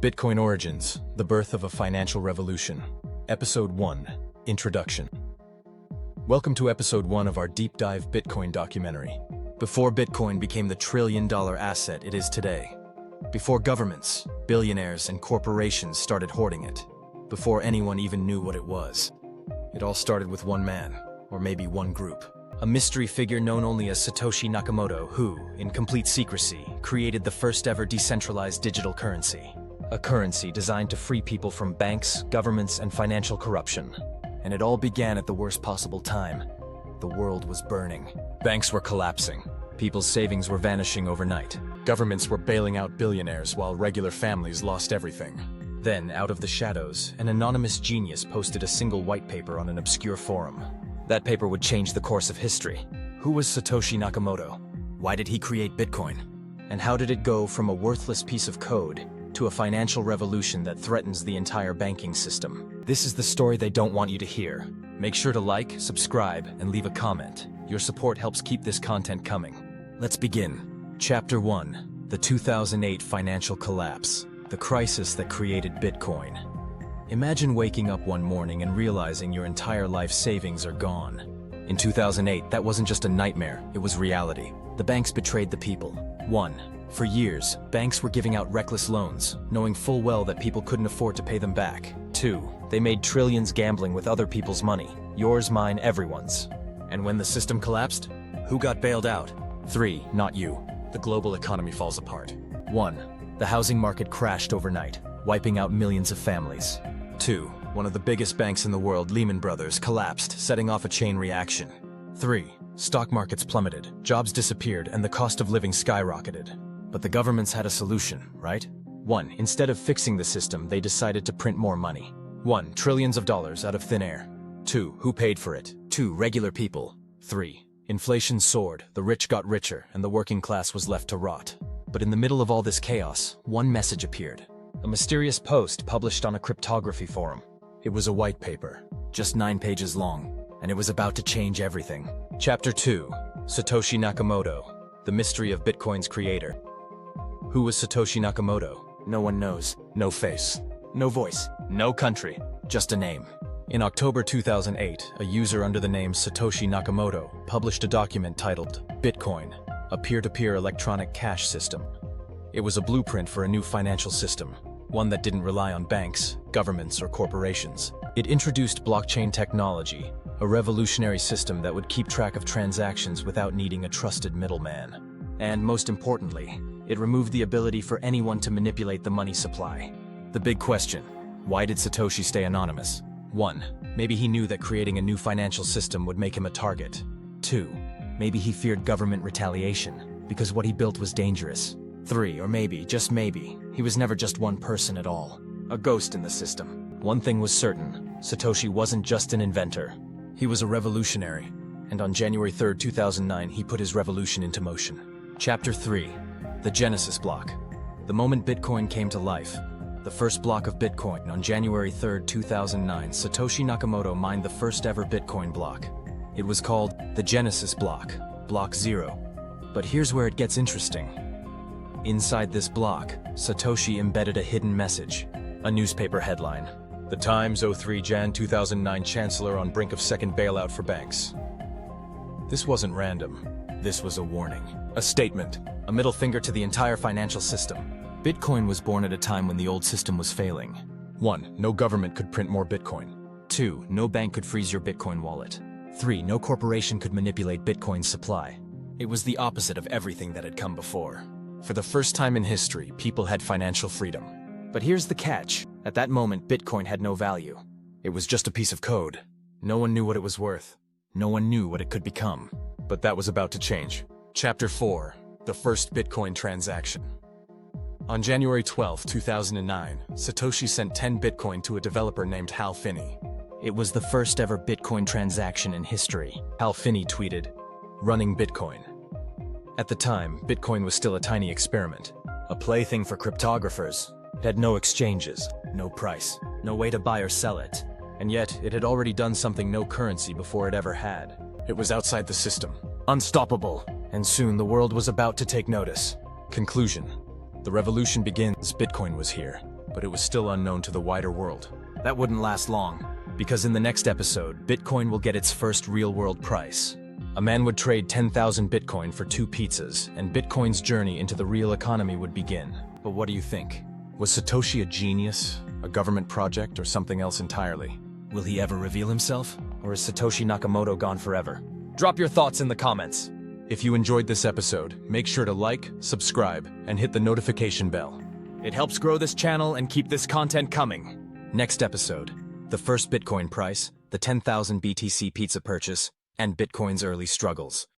Bitcoin Origins, the Birth of a Financial Revolution. Episode 1, Introduction. Welcome to Episode 1 of our deep dive Bitcoin documentary. Before Bitcoin became the trillion-dollar asset it is today. Before governments, billionaires, and corporations started hoarding it. Before anyone even knew what it was. It all started with one man, or maybe one group. A mystery figure known only as Satoshi Nakamoto who, in complete secrecy, created the first ever decentralized digital currency. A currency designed to free people from banks, governments, and financial corruption. And it all began at the worst possible time. The world was burning. Banks were collapsing. People's savings were vanishing overnight. Governments were bailing out billionaires while regular families lost everything. Then, out of the shadows, an anonymous genius posted a single white paper on an obscure forum. That paper would change the course of history. Who was Satoshi Nakamoto? Why did he create Bitcoin? And how did it go from a worthless piece of code to a financial revolution that threatens the entire banking system? This is the story they don't want you to hear. Make sure to like, subscribe, and leave a comment. Your support helps keep this content coming. Let's begin. Chapter 1. The 2008 Financial Collapse. The crisis that created Bitcoin. Imagine waking up one morning and realizing your entire life savings are gone. In 2008, that wasn't just a nightmare, it was reality. The banks betrayed the people. 1. For years, banks were giving out reckless loans, knowing full well that people couldn't afford to pay them back. 2. They made trillions gambling with other people's money. Yours, mine, everyone's. And when the system collapsed, who got bailed out? 3. Not you. The global economy falls apart. 1. The housing market crashed overnight, wiping out millions of families. 2. One of the biggest banks in the world, Lehman Brothers, collapsed, setting off a chain reaction. 3. Stock markets plummeted, jobs disappeared, and the cost of living skyrocketed. But the governments had a solution, right? 1. Instead of fixing the system, they decided to print more money. 1. Trillions of dollars out of thin air. 2. Who paid for it? 2. Regular people. 3. Inflation soared, the rich got richer, and the working class was left to rot. But in the middle of all this chaos, one message appeared. A mysterious post published on a cryptography forum. It was a white paper, just 9 pages long, and it was about to change everything. Chapter 2. Satoshi Nakamoto, the mystery of Bitcoin's creator. Who was Satoshi Nakamoto? No one knows. No face. No voice. No country. Just a name. In October 2008, a user under the name Satoshi Nakamoto published a document titled Bitcoin, a peer-to-peer electronic cash system. It was a blueprint for a new financial system, one that didn't rely on banks, governments, or corporations. It introduced blockchain technology, a revolutionary system that would keep track of transactions without needing a trusted middleman. And most importantly, it removed the ability for anyone to manipulate the money supply. The big question: why did Satoshi stay anonymous? 1. Maybe he knew that creating a new financial system would make him a target. 2. Maybe he feared government retaliation, because what he built was dangerous. 3. Or maybe, just maybe, he was never just one person at all. A ghost in the system. One thing was certain: Satoshi wasn't just an inventor. He was a revolutionary. And on January 3, 2009, he put his revolution into motion. Chapter 3. The Genesis Block. The moment Bitcoin came to life. The first block of Bitcoin. On January 3, 2009, Satoshi Nakamoto mined the first ever Bitcoin block. It was called the Genesis Block, Block 0. But here's where it gets interesting. Inside this block, Satoshi embedded a hidden message. A newspaper headline. The Times, 03 Jan 2009, Chancellor on brink of second bailout for banks. This wasn't random. This was a warning. A statement. A middle finger to the entire financial system. Bitcoin was born at a time when the old system was failing. 1. No government could print more Bitcoin. 2. No bank could freeze your Bitcoin wallet. 3. No corporation could manipulate Bitcoin's supply. It was the opposite of everything that had come before. For the first time in history, people had financial freedom. But here's the catch. At that moment, Bitcoin had no value. It was just a piece of code. No one knew what it was worth. No one knew what it could become. But that was about to change. Chapter 4. The first Bitcoin transaction. On January 12, 2009, Satoshi sent 10 Bitcoin to a developer named Hal Finney. It was the first ever Bitcoin transaction in history. Hal Finney tweeted, "Running Bitcoin." At the time, Bitcoin was still a tiny experiment, a plaything for cryptographers. It had no exchanges, no price, no way to buy or sell it. And yet, it had already done something no currency before it ever had. It was outside the system, unstoppable, and soon the world was about to take notice. Conclusion. The revolution begins. Bitcoin was here. but it was still unknown to the wider world. That wouldn't last long, because in the next episode, Bitcoin will get its first real-world price. A man would trade 10,000 Bitcoin for 2 pizzas, and Bitcoin's journey into the real economy would begin. But what do you think? Was Satoshi a genius, a government project, or something else entirely? Will he ever reveal himself? Or is Satoshi Nakamoto gone forever? Drop your thoughts in the comments. If you enjoyed this episode, make sure to like, subscribe, and hit the notification bell. It helps grow this channel and keep this content coming. Next episode, the first Bitcoin price, the 10,000 BTC pizza purchase, and Bitcoin's early struggles.